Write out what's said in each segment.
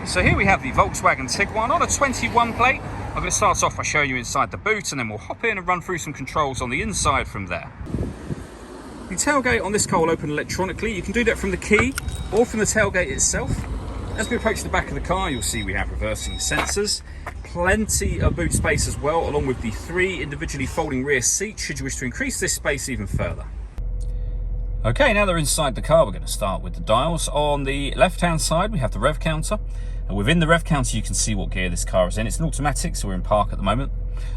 So here we have the Volkswagen Tiguan on a 21 plate. I'm going to start off by showing you inside the boot, and then we'll hop in and run through some controls on the inside from there. The tailgate on this car will open electronically. You can do that from the key or from the tailgate itself. As we approach the back of the car, you'll see we have reversing sensors, plenty of boot space as well, along with the 3 individually folding rear seats should you wish to increase this space even further. Okay, now they're inside the car, we're going to start with the dials. On the left-hand side, we have the Rev Counter. And within the Rev Counter, you can see what gear this car is in. It's an automatic, so we're in park at the moment.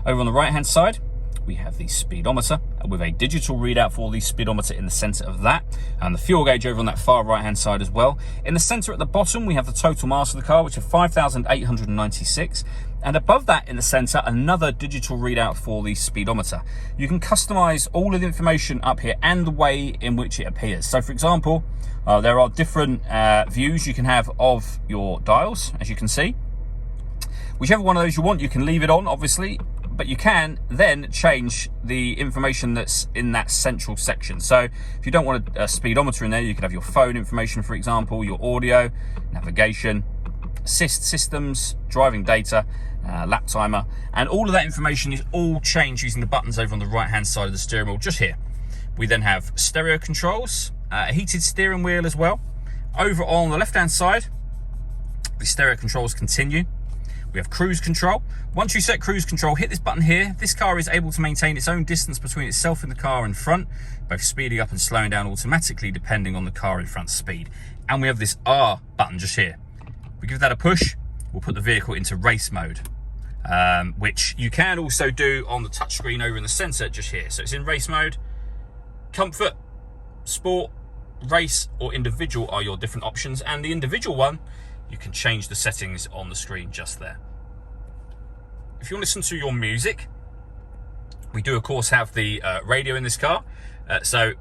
Over on the right-hand side, we have the speedometer with a digital readout for the speedometer in the center of that, and the fuel gauge over on that far right-hand side as well. In the center at the bottom, we have the total mass of the car, which is 5,896. And above that in the center, another digital readout for the speedometer. You can customize all of the information up here and the way in which it appears. So for example, there are different views you can have of your dials, as you can see. Whichever one of those you want, you can leave it on, obviously, but you can then change the information that's in that central section. So if you don't want a speedometer in there, you could have your phone information, for example, your audio, navigation, assist systems, driving data, lap timer, and all of that information is all changed using the buttons over on the right hand side of the steering wheel just here. We then have stereo controls, a heated steering wheel as well. Over on the left hand side, the stereo controls continue. We have cruise control. Once you set cruise control, hit this button here. This car is able to maintain its own distance between itself and the car in front, both speeding up and slowing down automatically depending on the car in front's speed. And we have this R button just here. We give that a push, we'll put the vehicle into race mode, which you can also do on the touchscreen over in the center just here. So it's in race mode. Comfort, sport, race, or individual are your different options, and the individual one, you can change the settings on the screen just there. If you want to listen to your music, we do of course have the radio in this car. So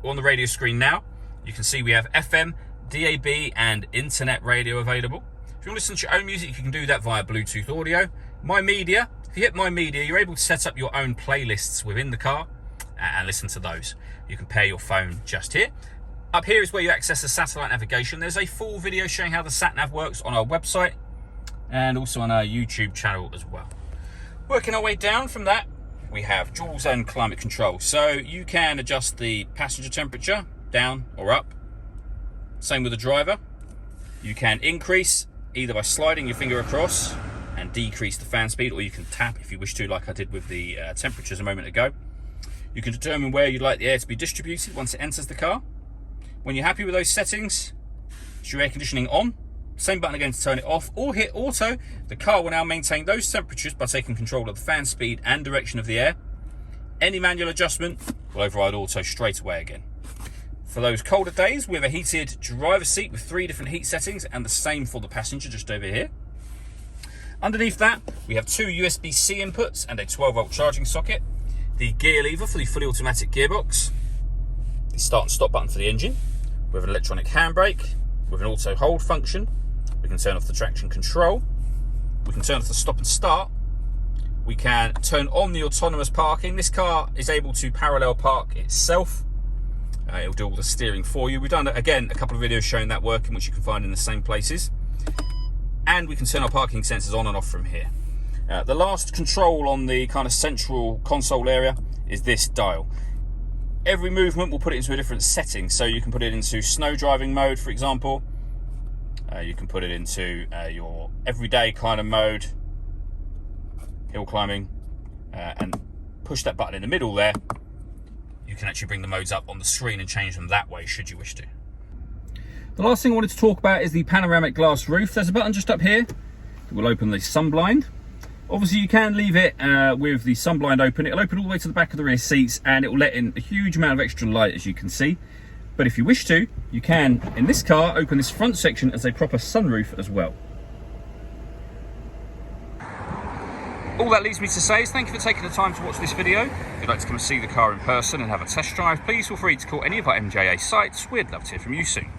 on the radio screen now, you can see we have FM, DAB and internet radio available. If you want to listen to your own music, you can do that via Bluetooth audio. My Media, if you hit My Media, you're able to set up your own playlists within the car and listen to those. You can pair your phone just here. Up here is where you access the satellite navigation. There's a full video showing how the sat-nav works on our website and also on our YouTube channel as well. Working our way down from that, we have dual zone climate control. So you can adjust the passenger temperature down or up. Same with the driver. You can increase either by sliding your finger across and decrease the fan speed, or you can tap if you wish to, like I did with the temperatures a moment ago. You can determine where you'd like the air to be distributed once it enters the car. When you're happy with those settings, it's your air conditioning on. Same button again to turn it off, or hit auto. The car will now maintain those temperatures by taking control of the fan speed and direction of the air. Any manual adjustment will override auto straight away again. For those colder days, we have a heated driver's seat with 3 different heat settings, and the same for the passenger just over here. Underneath that, we have 2 USB-C inputs and a 12-volt charging socket. The gear lever for the fully automatic gearbox. The start and stop button for the engine. We have an electronic handbrake with an auto hold function. We can turn off the traction control. We can turn off the stop and start. We can turn on the autonomous parking. This car is able to parallel park itself. It'll do all the steering for you. We've done, again, a couple of videos showing that working, which you can find in the same places. And we can turn our parking sensors on and off from here. The last control on the kind of central console area is this dial. Every movement will put it into a different setting. So you can put it into snow driving mode, for example. You can put it into your everyday kind of mode, hill climbing, and push that button in the middle there. You can actually bring the modes up on the screen and change them that way should you wish to. The last thing I wanted to talk about is the panoramic glass roof. There's a button just up here that will open the sun blind. Obviously you can leave it with the sun blind open. It'll open all the way to the back of the rear seats, and it will let in a huge amount of extra light, as you can see. But if you wish to, you can, in this car, open this front section as a proper sunroof as well. All that leaves me to say is thank you for taking the time to watch this video. If you'd like to come and see the car in person and have a test drive, please feel free to call any of our MJA sites. We'd love to hear from you soon.